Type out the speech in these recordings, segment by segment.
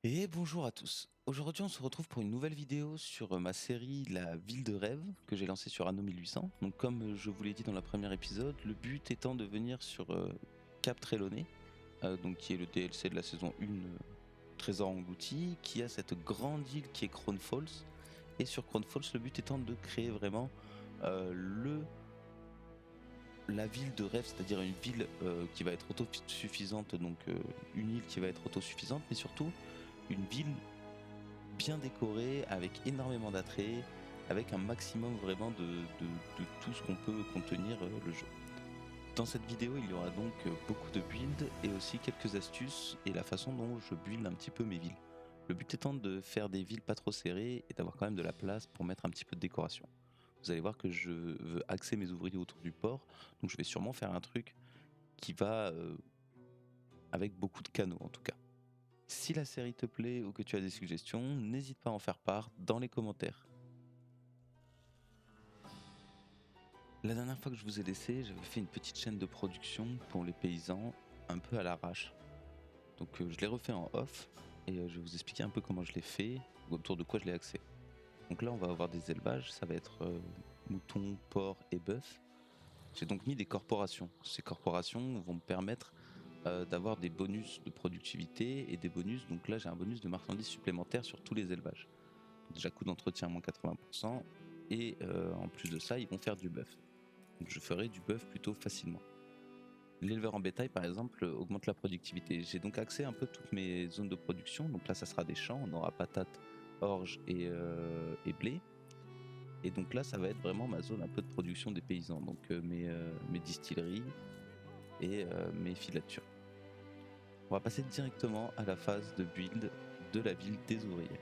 Et bonjour à tous. Aujourd'hui, on se retrouve pour une nouvelle vidéo sur ma série La Ville de rêve que j'ai lancée sur Anno 1800. Donc, comme je vous l'ai dit dans le premier épisode, le but étant de venir sur Cap Trelawney, donc qui est le DLC de la saison 1 Trésor englouti, qui a cette grande île qui est Crown Falls. Et sur Crown Falls, le but étant de créer vraiment le la ville de rêve, c'est-à-dire une ville qui va être autosuffisante, donc une île qui va être autosuffisante, mais surtout une ville bien décoré, avec énormément d'attrait, avec un maximum vraiment de tout ce qu'on peut contenir le jeu. Dans cette vidéo, il y aura donc beaucoup de builds et aussi quelques astuces et la façon dont je build un petit peu mes villes. Le but étant de faire des villes pas trop serrées et d'avoir quand même de la place pour mettre un petit peu de décoration. Vous allez voir que je veux axer mes ouvriers autour du port, donc je vais sûrement faire un truc qui va avec beaucoup de canaux en tout cas. Si la série te plaît ou que tu as des suggestions, n'hésite pas à en faire part dans les commentaires. La dernière fois que je vous ai laissé, j'avais fait une petite chaîne de production pour les paysans, un peu à l'arrache. Donc je l'ai refait en off et je vais vous expliquer un peu comment je l'ai fait, autour de quoi je l'ai axé. Donc là, on va avoir des élevages, ça va être moutons, porcs et bœufs. J'ai donc mis des corporations. Ces corporations vont me permettre d'avoir des bonus de productivité et des bonus. Donc là, j'ai un bonus de marchandises supplémentaires sur tous les élevages. Déjà, coût d'entretien moins 80%. Et en plus de ça, ils vont faire du bœuf. Donc je ferai du bœuf plutôt facilement. L'éleveur en bétail, par exemple, augmente la productivité. J'ai donc accès un peu toutes mes zones de production. Donc là, ça sera des champs. On aura patates, orge et blé. Et donc là, ça va être vraiment ma zone un peu de production des paysans. Donc mes distilleries et mes filatures. On va passer directement à la phase de build de la ville des ouvriers.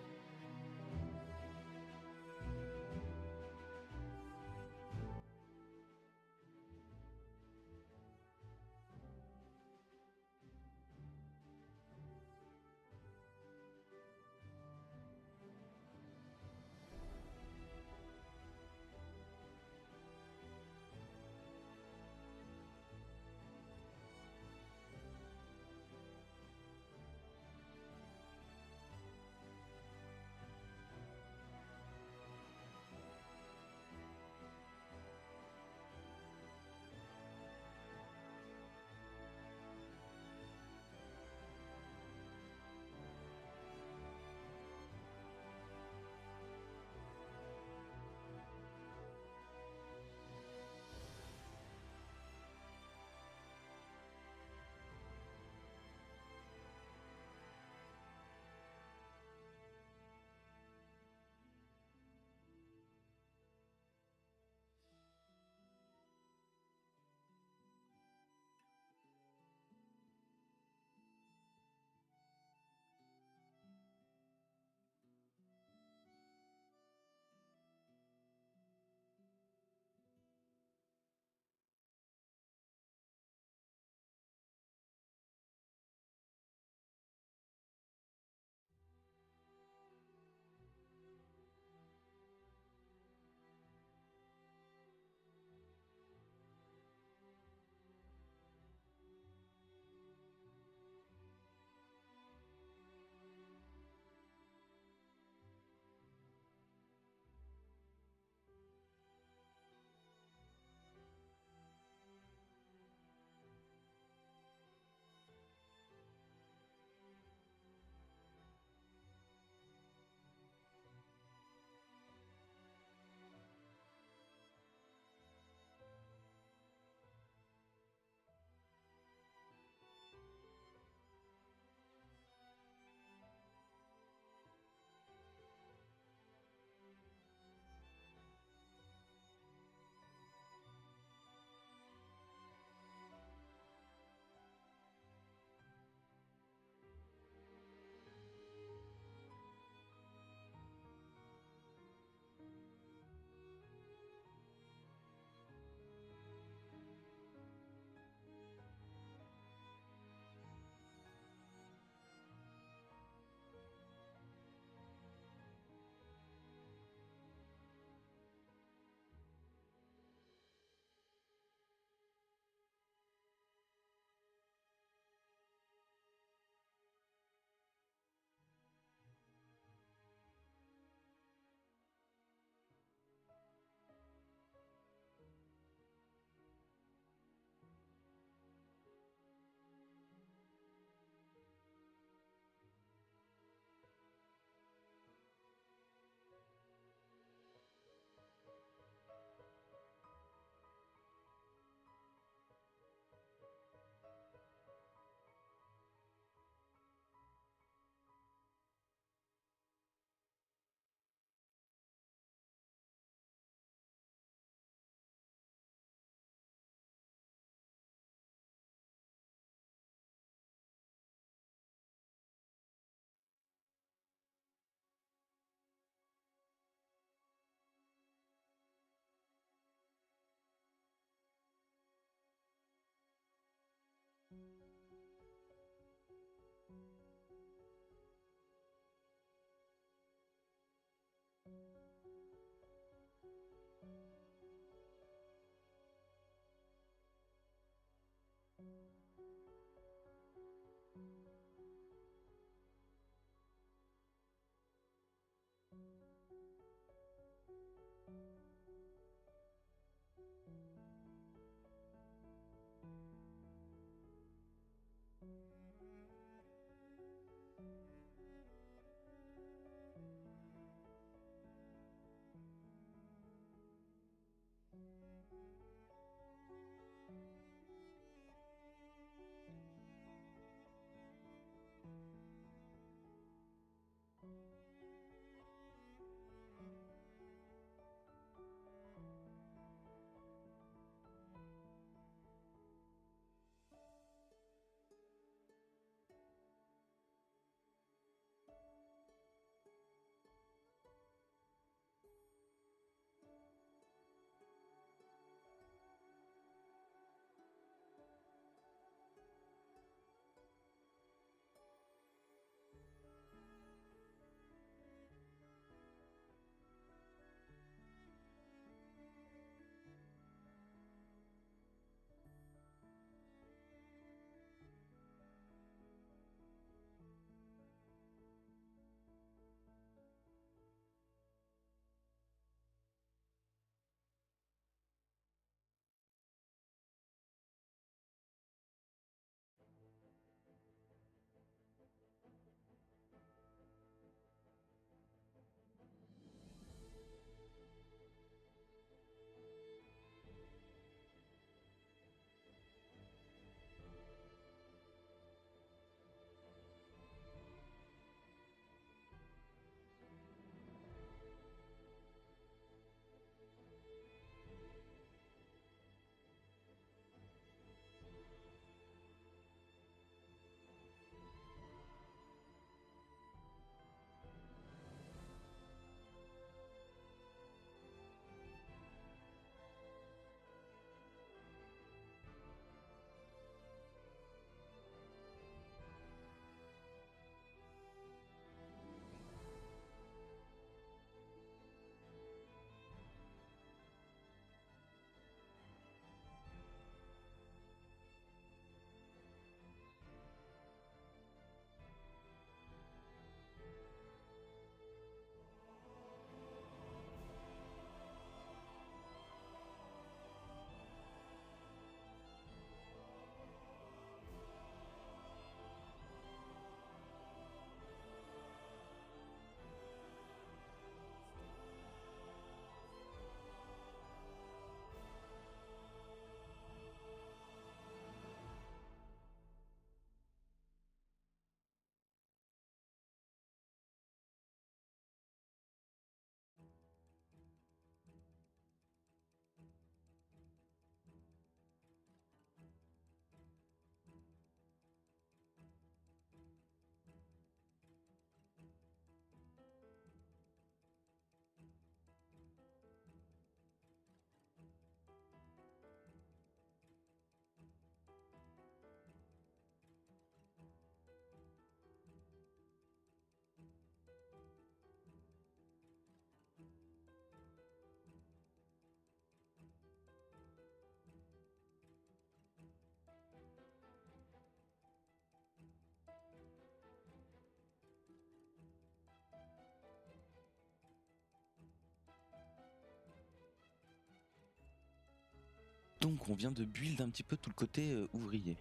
Donc on vient de build un petit peu tout le côté ouvrier.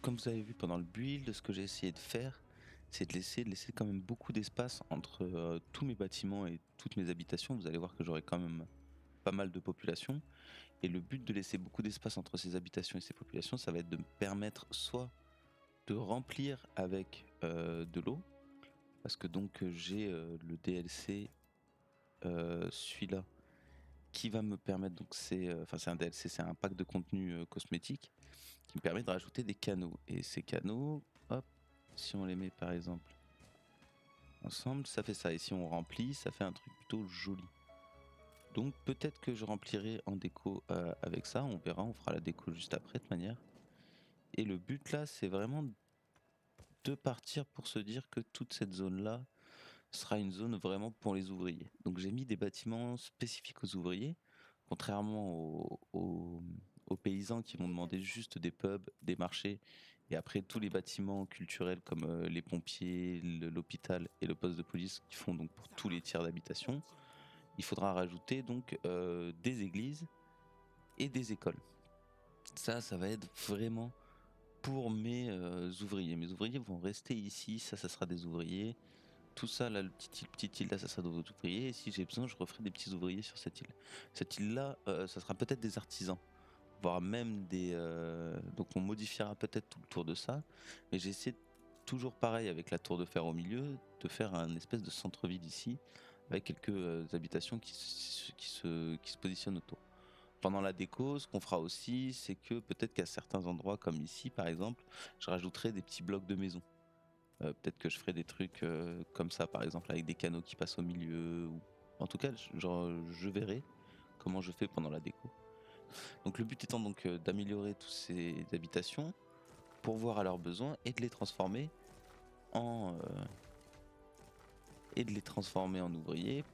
Comme vous avez vu pendant le build, ce que j'ai essayé de faire, c'est de laisser quand même beaucoup d'espace entre tous mes bâtiments et toutes mes habitations. Vous allez voir que j'aurai quand même pas mal de population. Et le but de laisser beaucoup d'espace entre ces habitations et ces populations, ça va être de me permettre soit de remplir avec de l'eau, parce que donc j'ai le DLC, celui-là, qui va me permettre, donc c'est un DLC, c'est un pack de contenu cosmétique qui me permet de rajouter des canaux. Et ces canaux, hop, si on les met par exemple ensemble, ça fait ça. Et si on remplit, ça fait un truc plutôt joli. Donc peut-être que je remplirai en déco avec ça, on verra, on fera la déco juste après de manière. Et le but là, c'est vraiment de partir pour se dire que toute cette zone-là sera une zone vraiment pour les ouvriers. Donc j'ai mis des bâtiments spécifiques aux ouvriers, contrairement aux aux paysans qui vont demander juste des pubs, des marchés, et après tous les bâtiments culturels comme les pompiers, l'hôpital et le poste de police qui font donc pour tous les tiers d'habitation, il faudra rajouter donc des églises et des écoles. Ça va être vraiment pour mes ouvriers. Mes ouvriers vont rester ici, ça sera des ouvriers. Tout ça, là, le petite île là, ça sera d'autres ouvriers. Et si j'ai besoin, je referai des petits ouvriers sur cette île. Cette île-là, ça sera peut-être des artisans, voire même des. Donc on modifiera peut-être tout le tour de ça. Mais j'essaie toujours pareil avec la tour de fer au milieu, de faire un espèce de centre-ville ici, avec quelques habitations qui se positionnent autour. Pendant la déco, ce qu'on fera aussi, c'est que peut-être qu'à certains endroits, comme ici par exemple, je rajouterai des petits blocs de maison. Peut-être que je ferai des trucs comme ça, par exemple, avec des canaux qui passent au milieu. Ou... En tout cas, je verrai comment je fais pendant la déco. Donc le but étant donc d'améliorer toutes ces habitations pour voir à leurs besoins et de les transformer en ouvriers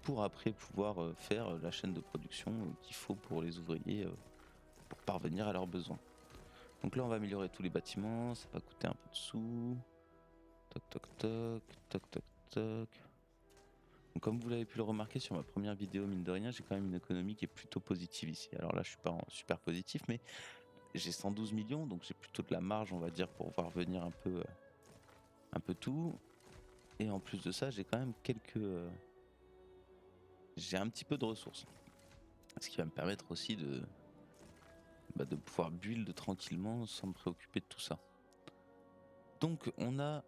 pour après pouvoir faire la chaîne de production qu'il faut pour les ouvriers pour parvenir à leurs besoins. Donc là on va améliorer tous les bâtiments, ça va coûter un peu de sous. Toc toc toc, toc toc toc. Donc comme vous l'avez pu le remarquer sur ma première vidéo, mine de rien, j'ai quand même une économie qui est plutôt positive ici. Alors là je suis pas en super positif, mais j'ai 112 millions, donc j'ai plutôt de la marge on va dire pour voir venir un peu tout. Et en plus de ça j'ai quand même j'ai un petit peu de ressources. Ce qui va me permettre aussi de pouvoir build tranquillement sans me préoccuper de tout ça. Donc on a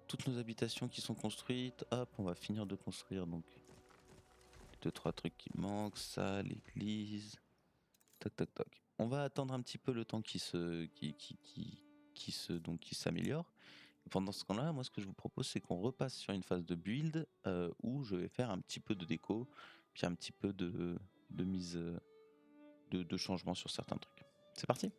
toutes nos habitations qui sont construites. Hop, on va finir de construire donc les 2-3 trucs qui manquent, ça, l'église. Toc toc toc. On va attendre un petit peu le temps qui s'améliore. Pendant ce temps-là, moi ce que je vous propose c'est qu'on repasse sur une phase de build où je vais faire un petit peu de déco, puis un petit peu de mise de changement sur certains trucs. C'est parti.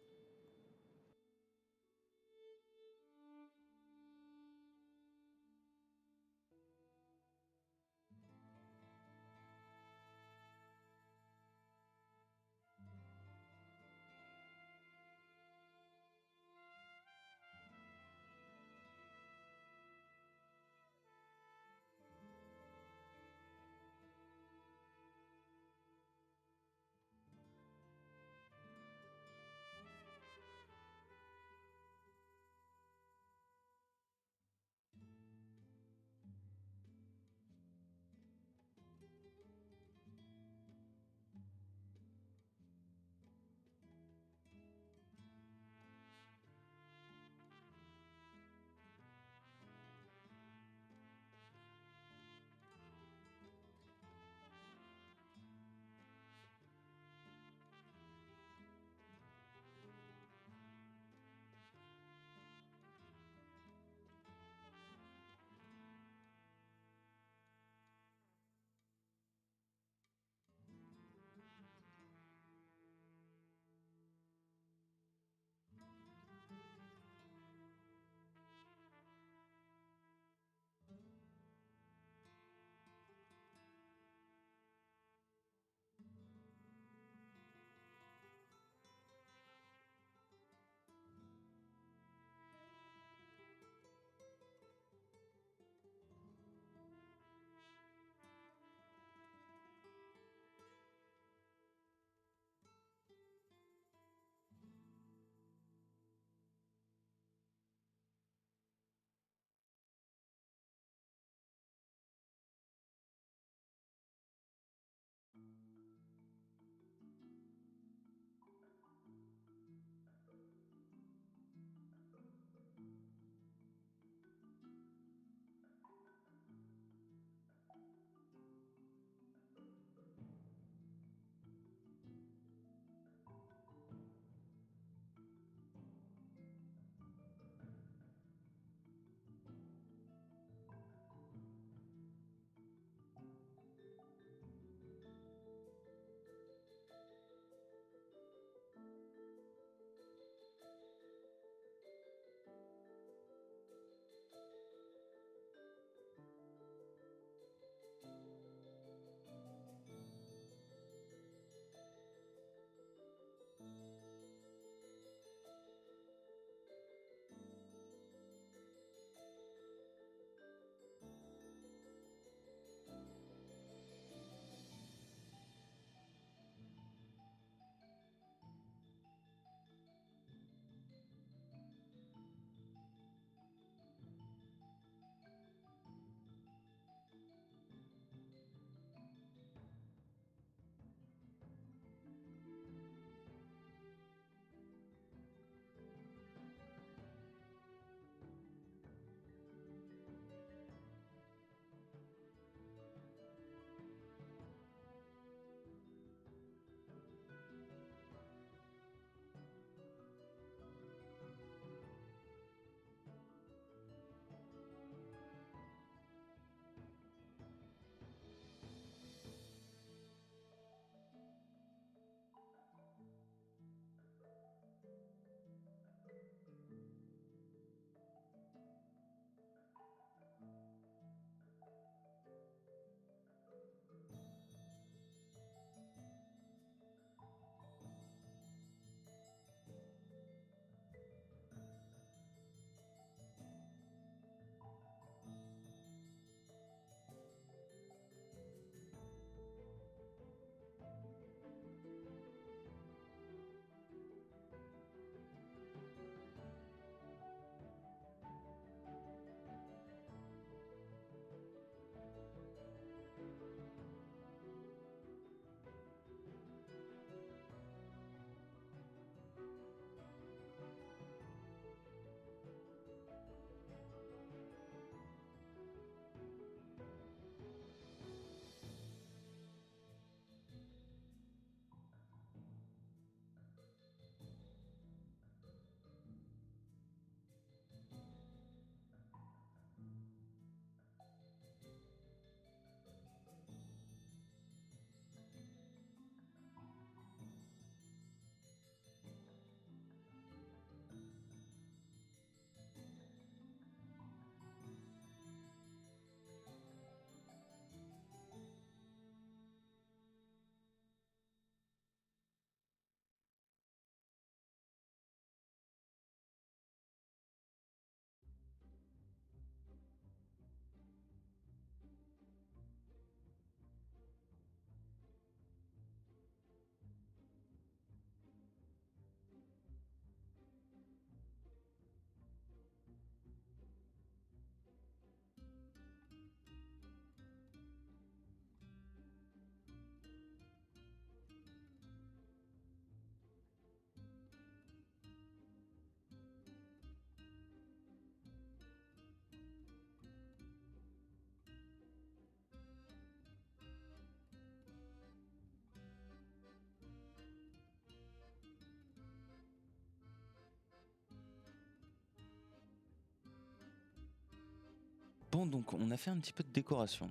Bon, donc on a fait un petit peu de décoration.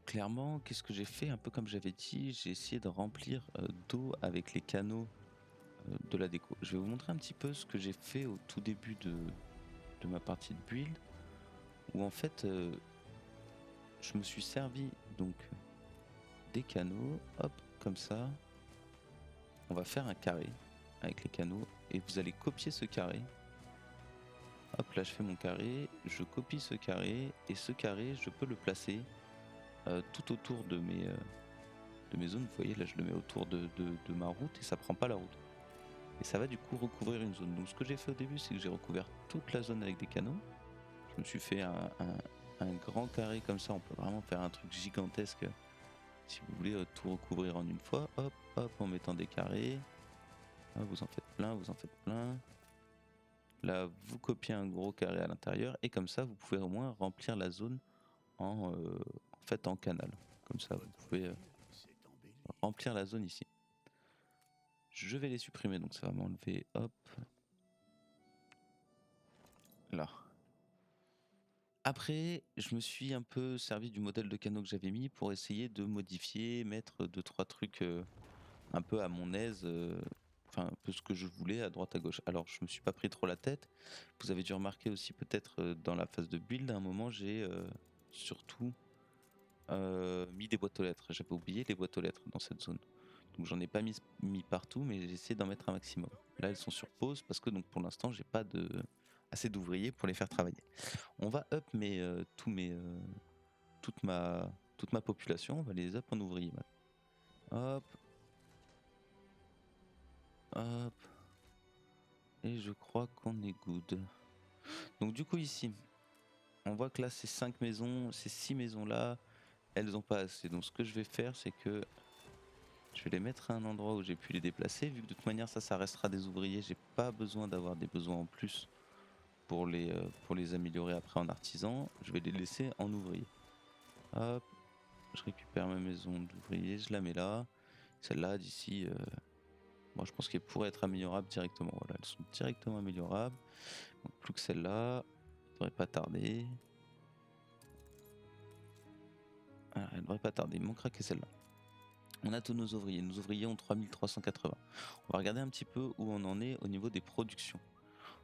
Clairement, qu'est-ce que j'ai fait? Un peu comme j'avais dit, j'ai essayé de remplir, d'eau avec les canaux, de la déco. Je vais vous montrer un petit peu ce que j'ai fait au tout début de ma partie de build, où en fait, je me suis servi donc des canaux, hop, comme ça. On va faire un carré avec les canaux et vous allez copier ce carré. Hop, là je fais mon carré, je copie ce carré et ce carré, je peux le placer tout autour de mes zones. Vous voyez, là je le mets autour de ma route et ça prend pas la route. Et ça va du coup recouvrir une zone. Donc ce que j'ai fait au début, c'est que j'ai recouvert toute la zone avec des canaux. Je me suis fait un grand carré comme ça, on peut vraiment faire un truc gigantesque si vous voulez tout recouvrir en une fois. Hop, hop, en mettant des carrés. Ah, vous en faites plein, vous en faites plein. Là, vous copiez un gros carré à l'intérieur et comme ça, vous pouvez au moins remplir la zone en fait en canal. Comme ça, vous pouvez remplir la zone ici. Je vais les supprimer, donc ça va m'enlever, hop, là. Après, je me suis un peu servi du modèle de canot que j'avais mis pour essayer de modifier, mettre 2-3 trucs un peu à mon aise, enfin un peu ce que je voulais à droite à gauche. Alors je me suis pas pris trop la tête. Vous avez dû remarquer aussi peut-être dans la phase de build, à un moment j'ai surtout mis des boîtes aux lettres. J'avais oublié les boîtes aux lettres dans cette zone. Donc j'en ai pas mis partout, mais j'ai essayé d'en mettre un maximum. Là elles sont sur pause parce que donc pour l'instant j'ai pas assez d'ouvriers pour les faire travailler. On va up toute ma population, on va les up en ouvriers maintenant. Hop, hop, et je crois qu'on est good. Donc du coup ici, on voit que là ces 5 maisons, ces 6 maisons là, elles ont pas assez. Donc ce que je vais faire, c'est que je vais les mettre à un endroit où j'ai pu les déplacer. Vu que de toute manière ça restera des ouvriers, j'ai pas besoin d'avoir des besoins en plus pour les améliorer après en artisan. Je vais les laisser en ouvrier. Hop, je récupère ma maison d'ouvrier, je la mets là. Celle-là d'ici, moi je pense qu'elle pourrait être améliorable directement. Voilà, elles sont directement améliorables. Donc plus que celle-là, elle devrait pas tarder. Ah, elle devrait pas tarder, il manquera que celle-là. On a tous nos ouvriers. Nos ouvriers ont 3380. On va regarder un petit peu où on en est au niveau des productions.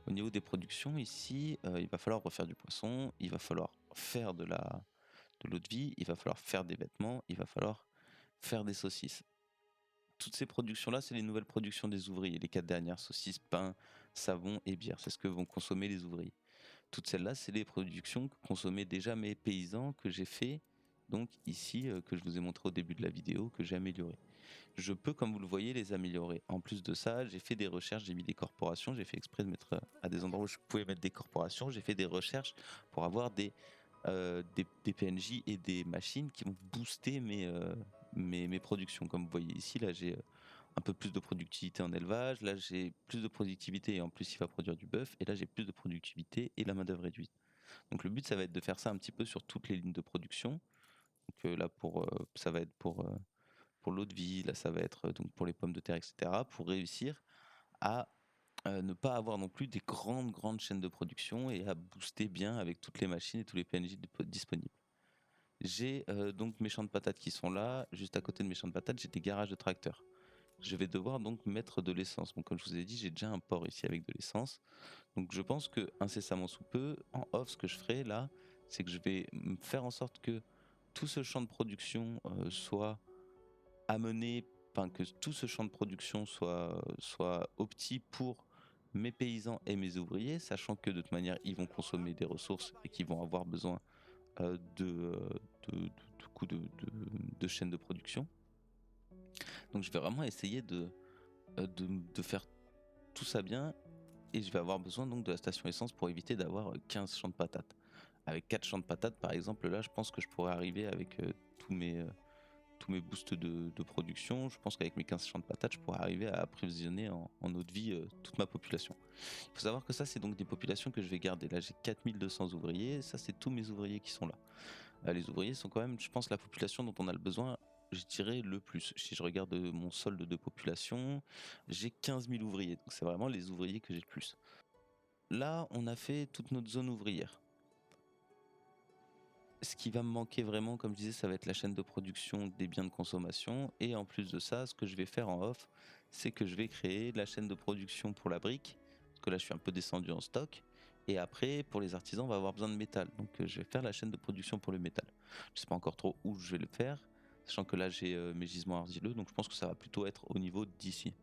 Au niveau des productions, ici, il va falloir refaire du poisson, il va falloir faire de l'eau de vie, il va falloir faire des vêtements, il va falloir faire des saucisses. Toutes ces productions-là, c'est les nouvelles productions des ouvriers. Les 4 dernières, saucisses, pain, savon et bière. C'est ce que vont consommer les ouvriers. Toutes celles-là, c'est les productions que consommaient déjà mes paysans que j'ai fait, donc ici, que je vous ai montré au début de la vidéo, que j'ai amélioré. Je peux, comme vous le voyez, les améliorer. En plus de ça, j'ai fait des recherches, j'ai mis des corporations, j'ai fait exprès de mettre à des endroits où je pouvais mettre des corporations, j'ai fait des recherches pour avoir des PNJ et des machines qui vont booster mes productions. Comme vous voyez ici, là j'ai un peu plus de productivité en élevage, là j'ai plus de productivité et en plus il va produire du bœuf, et là j'ai plus de productivité et la main d'œuvre réduite. Donc le but ça va être de faire ça un petit peu sur toutes les lignes de production. Donc là ça va être pour l'eau de vie, là ça va être donc pour les pommes de terre, etc. Pour réussir à ne pas avoir non plus des grandes chaînes de production et à booster bien avec toutes les machines et tous les PNJ disponibles. J'ai donc mes champs de patates qui sont là. Juste à côté de mes champs de patates, j'ai des garages de tracteurs. Je vais devoir donc mettre de l'essence. Donc comme je vous ai dit, j'ai déjà un port ici avec de l'essence. Donc je pense que incessamment sous peu, en off, ce que je ferai là, c'est que je vais faire en sorte que tout ce champ de production soit amené, enfin que tout ce champ de production soit opti pour mes paysans et mes ouvriers, sachant que de toute manière ils vont consommer des ressources et qu'ils vont avoir besoin de chaînes de production. Donc je vais vraiment essayer de faire tout ça bien, et je vais avoir besoin donc de la station essence pour éviter d'avoir 15 champs de patates. Avec 4 champs de patates par exemple, là je pense que je pourrais arriver avec tous mes boosts de production. Je pense qu'avec mes 15 champs de patates, je pourrais arriver à approvisionner en eau de vie toute ma population. Il faut savoir que ça, c'est donc des populations que je vais garder. Là, j'ai 4200 ouvriers. Ça, c'est tous mes ouvriers qui sont là. Les ouvriers sont quand même, je pense, la population dont on a le besoin, je dirais, le plus. Si je regarde mon solde de population, j'ai 15 000 ouvriers. Donc, c'est vraiment les ouvriers que j'ai le plus. Là, on a fait toute notre zone ouvrière. Ce qui va me manquer vraiment, comme je disais, ça va être la chaîne de production des biens de consommation et en plus de ça, ce que je vais faire en off, c'est que je vais créer la chaîne de production pour la brique, parce que là je suis un peu descendu en stock et après pour les artisans, on va avoir besoin de métal. Donc je vais faire la chaîne de production pour le métal. Je sais pas encore trop où je vais le faire, sachant que là j'ai mes gisements argileux, donc je pense que ça va plutôt être au niveau d'ici.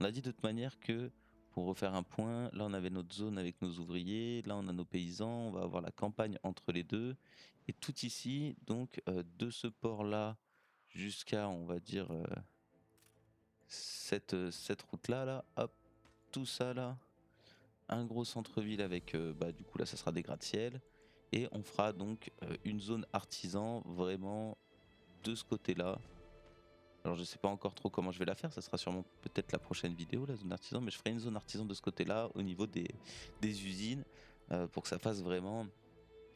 On a dit de toute manière que pour refaire un point, là on avait notre zone avec nos ouvriers, là on a nos paysans, on va avoir la campagne entre les deux. Et tout ici, donc de ce port-là jusqu'à, on va dire, cette route-là, là, hop, tout ça là, un gros centre-ville avec, bah, du coup là ça sera des gratte-ciel. Et on fera donc une zone artisan vraiment de ce côté-là. Alors je sais pas encore trop comment je vais la faire, ça sera sûrement peut-être la prochaine vidéo, la zone artisan, mais je ferai une zone artisan de ce côté-là au niveau des usines pour que ça fasse vraiment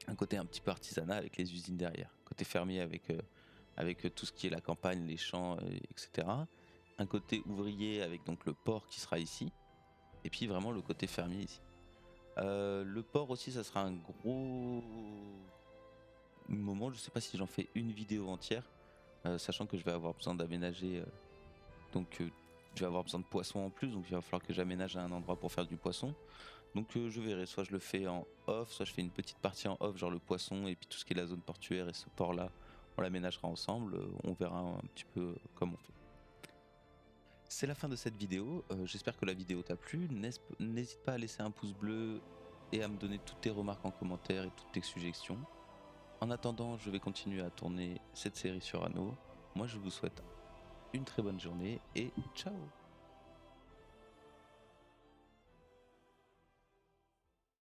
un côté un petit peu artisanat avec les usines derrière. Côté fermier avec tout ce qui est la campagne, les champs, etc. Un côté ouvrier avec donc le port qui sera ici. Et puis vraiment le côté fermier ici. Le port aussi, ça sera un gros moment. Je sais pas si j'en fais une vidéo entière, sachant que je vais avoir besoin d'aménager. Donc je vais avoir besoin de poissons en plus, donc il va falloir que j'aménage un endroit pour faire du poisson. Donc je verrai, soit je le fais en off, soit je fais une petite partie en off, genre le poisson et puis tout ce qui est la zone portuaire et ce port-là, on l'aménagera ensemble, on verra un petit peu comme on fait. C'est la fin de cette vidéo, j'espère que la vidéo t'a plu, n'hésite pas à laisser un pouce bleu et à me donner toutes tes remarques en commentaire et toutes tes suggestions. En attendant, je vais continuer à tourner cette série sur Anno. Moi je vous souhaite une très bonne journée et ciao.